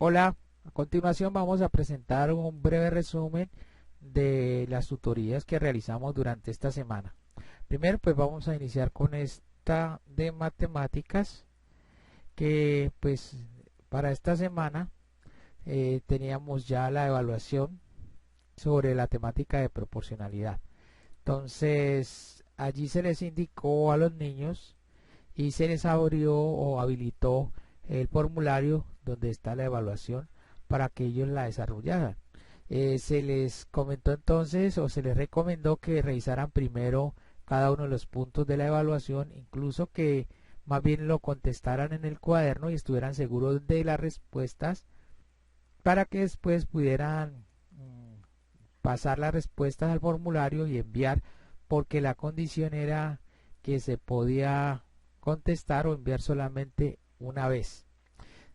Hola, a continuación vamos a presentar un breve resumen de las tutorías que realizamos durante esta semana. Primero, pues vamos a iniciar con esta de matemáticas, que pues para esta semana teníamos ya la evaluación sobre la temática de proporcionalidad. Entonces, allí se les indicó a los niños y se les abrió o habilitó el formulario donde está la evaluación para que ellos la desarrollaran. Se les comentó entonces o se les recomendó que revisaran primero cada uno de los puntos de la evaluación, incluso que más bien lo contestaran en el cuaderno y estuvieran seguros de las respuestas para que después pudieran pasar las respuestas al formulario y enviar, porque la condición era que se podía contestar o enviar solamente una vez.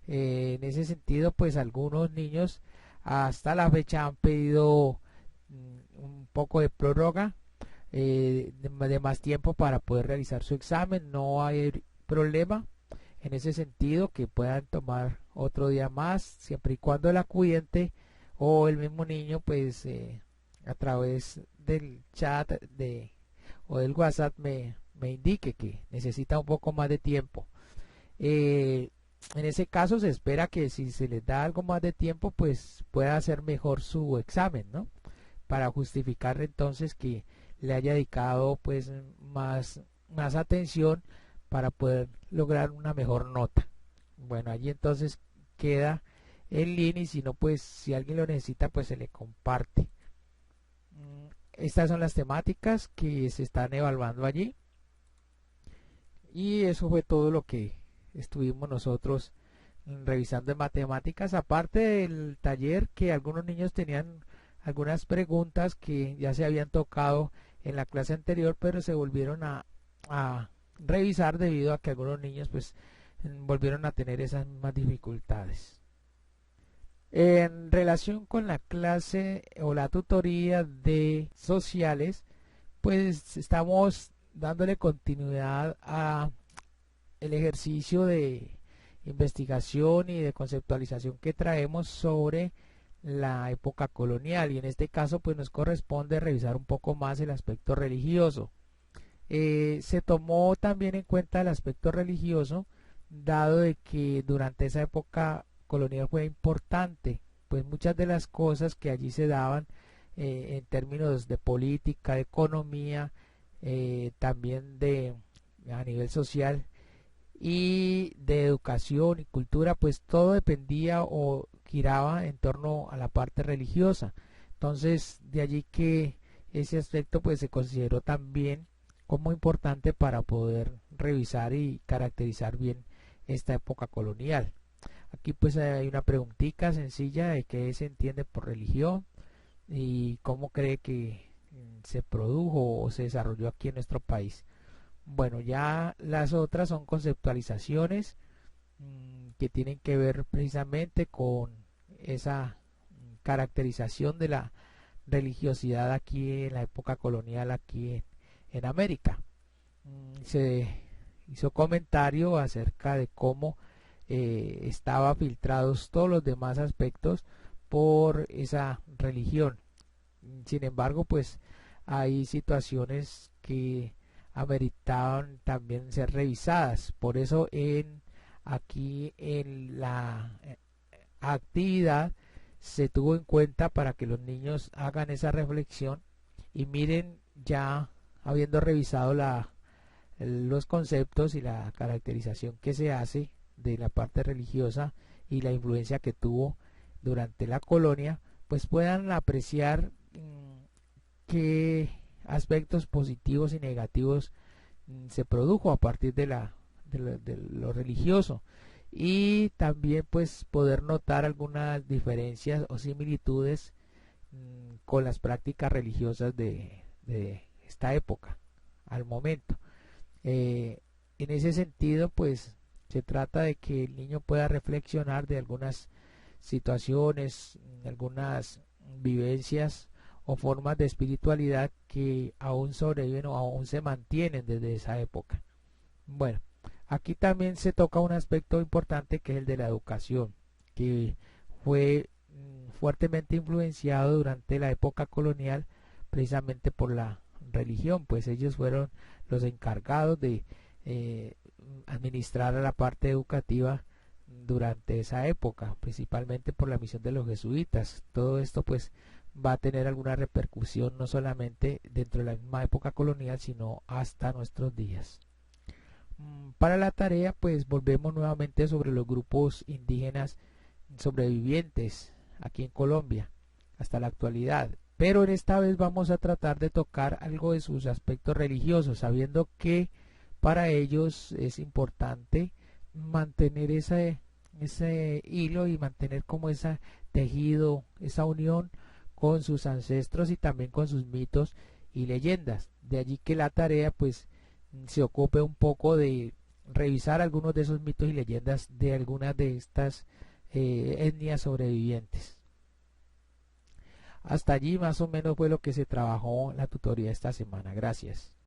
En ese sentido, pues algunos niños hasta la fecha han pedido un poco de prórroga, de más tiempo para poder realizar su examen. No hay problema en ese sentido, que puedan tomar otro día más, siempre y cuando el acudiente o el mismo niño, pues a través del chat o del WhatsApp me indique que necesita un poco más de tiempo. En ese caso se espera que si se les da algo más de tiempo, pues pueda hacer mejor su examen, ¿no? Para justificar entonces que le haya dedicado pues más atención para poder lograr una mejor nota. Bueno, allí entonces queda el link, y si no, pues si alguien lo necesita, pues se le comparte. Estas son las temáticas que se están evaluando allí, y eso fue todo lo que estuvimos nosotros revisando en matemáticas, aparte del taller que algunos niños tenían algunas preguntas que ya se habían tocado en la clase anterior, pero se volvieron a revisar debido a que algunos niños pues volvieron a tener esas mismas dificultades. En relación con la clase o la tutoría de sociales, pues estamos dándole continuidad a el ejercicio de investigación y de conceptualización que traemos sobre la época colonial, y en este caso pues nos corresponde revisar un poco más el aspecto religioso. Se tomó también en cuenta el aspecto religioso, dado de que durante esa época colonial fue importante, pues muchas de las cosas que allí se daban en términos de política, de economía, también de a nivel social y de educación y cultura, pues todo dependía o giraba en torno a la parte religiosa. Entonces, de allí que ese aspecto pues se consideró también como importante para poder revisar y caracterizar bien esta época colonial. Aquí pues hay una preguntita sencilla de qué se entiende por religión y cómo cree que se produjo o se desarrolló aquí en nuestro país. Bueno, ya las otras son conceptualizaciones que tienen que ver precisamente con esa caracterización de la religiosidad aquí en la época colonial aquí en América. Se hizo comentario acerca de cómo estaba filtrados todos los demás aspectos por esa religión. Sin embargo, pues hay situaciones que ameritaban también ser revisadas. Por eso aquí en la actividad se tuvo en cuenta para que los niños hagan esa reflexión y miren, ya habiendo revisado los conceptos y la caracterización que se hace de la parte religiosa y la influencia que tuvo durante la colonia, pues puedan apreciar qué aspectos positivos y negativos se produjo a partir de lo religioso, y también pues poder notar algunas diferencias o similitudes con las prácticas religiosas de esta época al momento. En ese sentido pues se trata de que el niño pueda reflexionar de algunas situaciones, algunas vivencias o formas de espiritualidad que aún sobreviven o aún se mantienen desde esa época. Bueno, aquí también se toca un aspecto importante que es el de la educación. que fue fuertemente influenciado durante la época colonial precisamente por la religión, pues ellos fueron los encargados de administrar a la parte educativa durante esa época, principalmente por la misión de los jesuitas. Todo esto pues va a tener alguna repercusión no solamente dentro de la misma época colonial, sino hasta nuestros días. Para la tarea pues volvemos nuevamente sobre los grupos indígenas sobrevivientes aquí en Colombia hasta la actualidad, pero en esta vez vamos a tratar de tocar algo de sus aspectos religiosos, sabiendo que para ellos es importante mantener ese hilo y mantener como ese tejido, esa unión con sus ancestros y también con sus mitos y leyendas. De allí que la tarea pues se ocupe un poco de revisar algunos de esos mitos y leyendas de algunas de estas etnias sobrevivientes. Hasta allí más o menos fue lo que se trabajó en la tutoría esta semana. Gracias.